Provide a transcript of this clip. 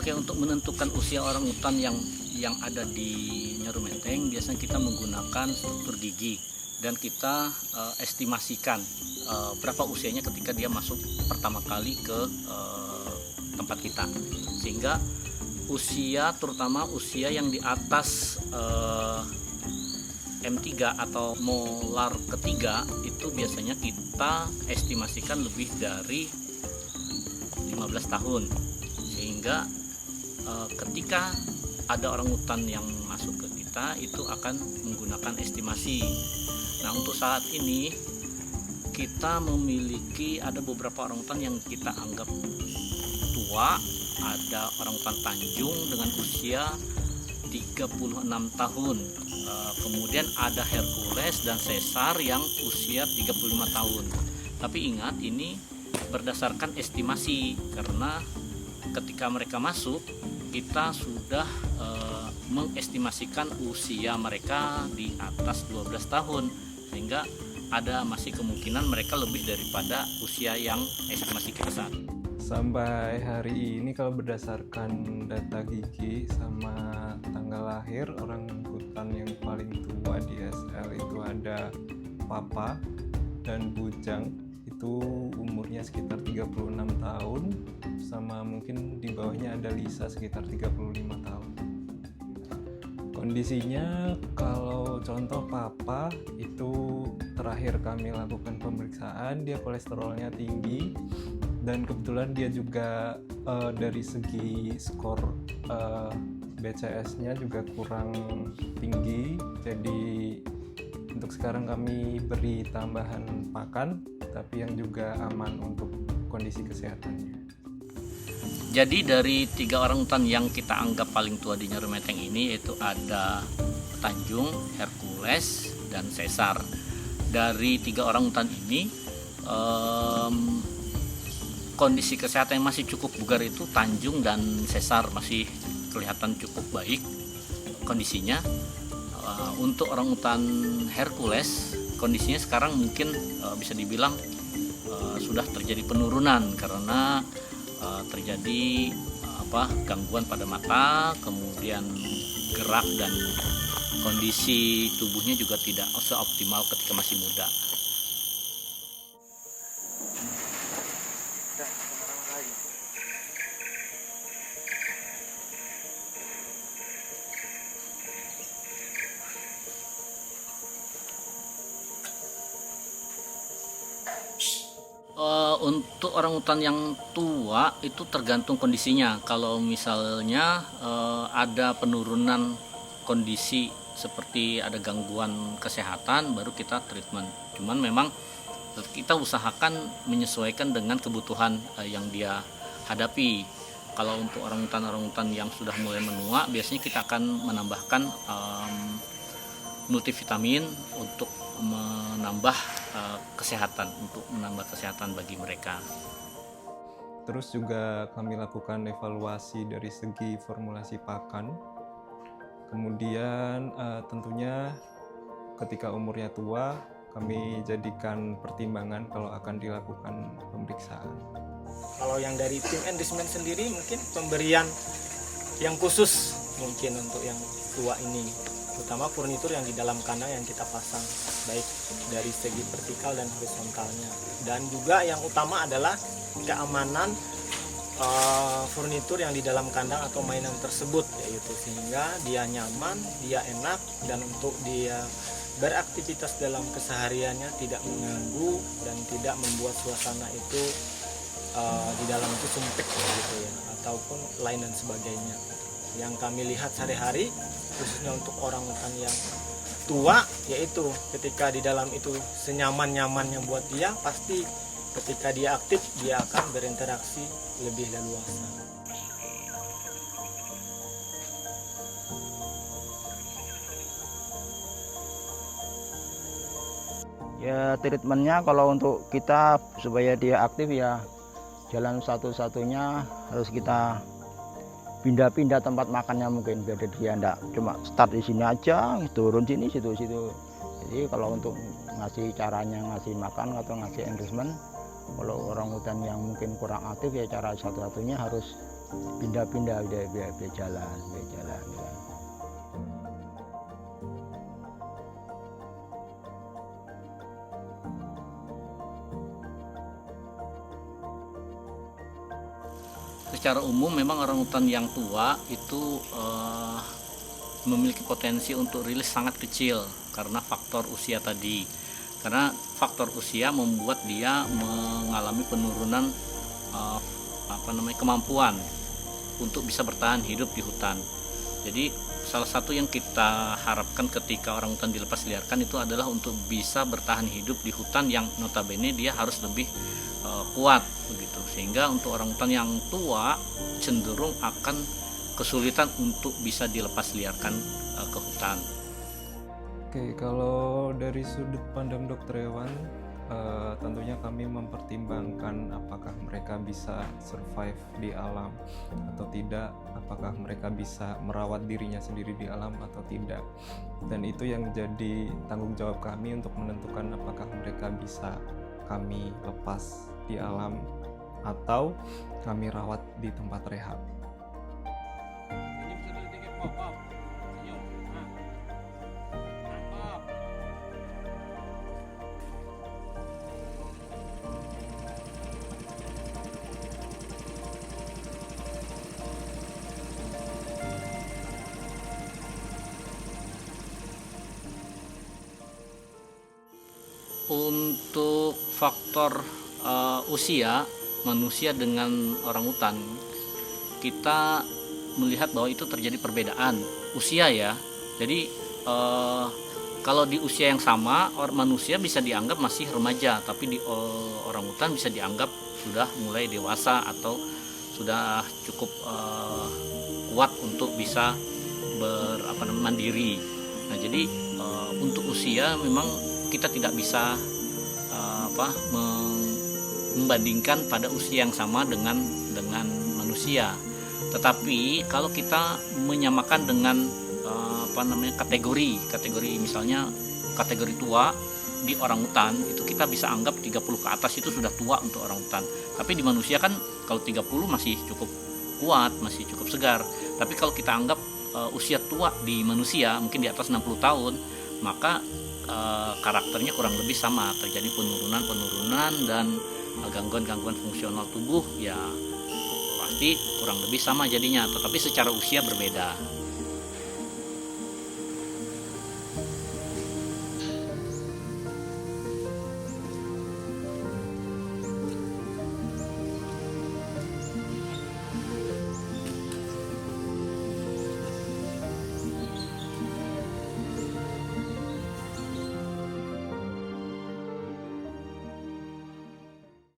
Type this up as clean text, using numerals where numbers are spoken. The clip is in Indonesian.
Oke, untuk menentukan usia orang utan yang ada di Nyaru Menteng, biasanya kita menggunakan struktur gigi dan kita estimasikan berapa usianya ketika dia masuk pertama kali ke tempat kita, sehingga usia, terutama usia yang di atas M3 atau molar ketiga, itu biasanya kita estimasikan lebih dari 15 tahun, sehingga ketika ada orang utan yang masuk ke kita itu akan menggunakan estimasi. Nah, untuk saat ini kita memiliki ada beberapa orang utan yang kita anggap tua. Ada orang utan Tanjung dengan usia 36 tahun, kemudian ada Hercules dan Caesar yang usia 35 tahun. Tapi ingat, ini berdasarkan estimasi, karena ketika mereka masuk kita sudah mengestimasikan usia mereka di atas 12 tahun, sehingga ada masih kemungkinan mereka lebih daripada usia yang estimasi kita saat ini. Sampai hari ini kalau berdasarkan data gigi sama tanggal lahir, orang utan yang paling tua di SL itu ada Papa dan Bujang, itu umurnya sekitar 36 tahun, sama mungkin di bawahnya ada Lisa sekitar 35 tahun. Kondisinya kalau contoh Papa itu terakhir kami lakukan pemeriksaan, dia kolesterolnya tinggi dan kebetulan dia juga dari segi skor BCS-nya juga kurang tinggi. Jadi untuk sekarang kami beri tambahan pakan, tapi yang juga aman untuk kondisi kesehatannya. Jadi dari 3 orang utan yang kita anggap paling tua di Nyaru Menteng ini, yaitu ada Tanjung, Hercules, dan Caesar. Dari 3 orang utan ini kondisi kesehatan yang masih cukup bugar itu Tanjung dan Caesar masih kelihatan cukup baik kondisinya. Untuk orang utan Hercules, kondisinya sekarang mungkin bisa dibilang sudah terjadi penurunan karena terjadi gangguan pada mata, kemudian gerak dan kondisi tubuhnya juga tidak seoptimal ketika masih muda. Untuk orang utan yang tua itu tergantung kondisinya. Kalau misalnya ada penurunan kondisi seperti ada gangguan kesehatan, baru kita treatment. Cuman memang kita usahakan menyesuaikan dengan kebutuhan yang dia hadapi. Kalau untuk orang utan yang sudah mulai menua, biasanya kita akan menambahkan multivitamin untuk menambah kesehatan bagi mereka. Terus juga kami lakukan evaluasi dari segi formulasi pakan. Kemudian tentunya ketika umurnya tua, kami jadikan pertimbangan kalau akan dilakukan pemeriksaan. Kalau yang dari tim enrichment sendiri, mungkin pemberian yang khusus mungkin untuk yang tua ini, terutama furnitur yang di dalam kandang yang kita pasang, baik dari segi vertikal dan horizontalnya. Dan juga yang utama adalah keamanan furnitur yang di dalam kandang atau mainan tersebut, yaitu sehingga dia nyaman, dia enak, dan untuk dia beraktivitas dalam kesehariannya tidak mengganggu dan tidak membuat suasana itu di dalam itu sumpek gitu ya, ataupun lain dan sebagainya. Yang kami lihat sehari-hari, khususnya untuk orang utan yang tua, yaitu ketika di dalam itu senyaman-nyamannya buat dia, pasti ketika dia aktif dia akan berinteraksi lebih leluasa. Ya, treatmentnya kalau untuk kita supaya dia aktif ya, jalan satu-satunya harus kita pindah-pindah tempat makannya mungkin, biar dia enggak cuma start di sini aja, turun sini, situ-situ. Jadi kalau untuk ngasih caranya ngasih makan atau ngasih enrichment, kalau orang hutan yang mungkin kurang aktif ya cara satu-satunya harus pindah-pindah biar jalan gitu. Secara umum memang orangutan yang tua itu memiliki potensi untuk rilis sangat kecil karena faktor usia tadi. Karena faktor usia membuat dia mengalami penurunan kemampuan untuk bisa bertahan hidup di hutan. Jadi salah satu yang kita harapkan ketika orangutan dilepas liarkan itu adalah untuk bisa bertahan hidup di hutan yang notabene dia harus lebih kuat begitu, sehingga untuk orangutan yang tua cenderung akan kesulitan untuk bisa dilepas liarkan ke hutan. Oke, kalau dari sudut pandang dokter hewan, tentunya kami mempertimbangkan apakah mereka bisa survive di alam atau tidak, apakah mereka bisa merawat dirinya sendiri di alam atau tidak, dan itu yang jadi tanggung jawab kami untuk menentukan apakah mereka bisa kami lepas di alam atau kami rawat di tempat rehab. Untuk faktor usia manusia dengan orangutan, kita melihat bahwa itu terjadi perbedaan usia ya. Jadi kalau di usia yang sama manusia bisa dianggap masih remaja, tapi di orangutan bisa dianggap sudah mulai dewasa atau sudah cukup kuat untuk bisa mandiri. Nah, jadi untuk usia memang kita tidak bisa membandingkan pada usia yang sama dengan manusia. Tetapi kalau kita menyamakan dengan kategori misalnya kategori tua di orangutan, itu kita bisa anggap 30 ke atas itu sudah tua untuk orangutan. Tapi di manusia kan kalau 30 masih cukup kuat, masih cukup segar. Tapi kalau kita anggap usia tua di manusia mungkin di atas 60 tahun, maka karakternya kurang lebih sama, terjadi penurunan dan gangguan-gangguan fungsional tubuh ya pasti kurang lebih sama jadinya, tetapi secara usia berbeda.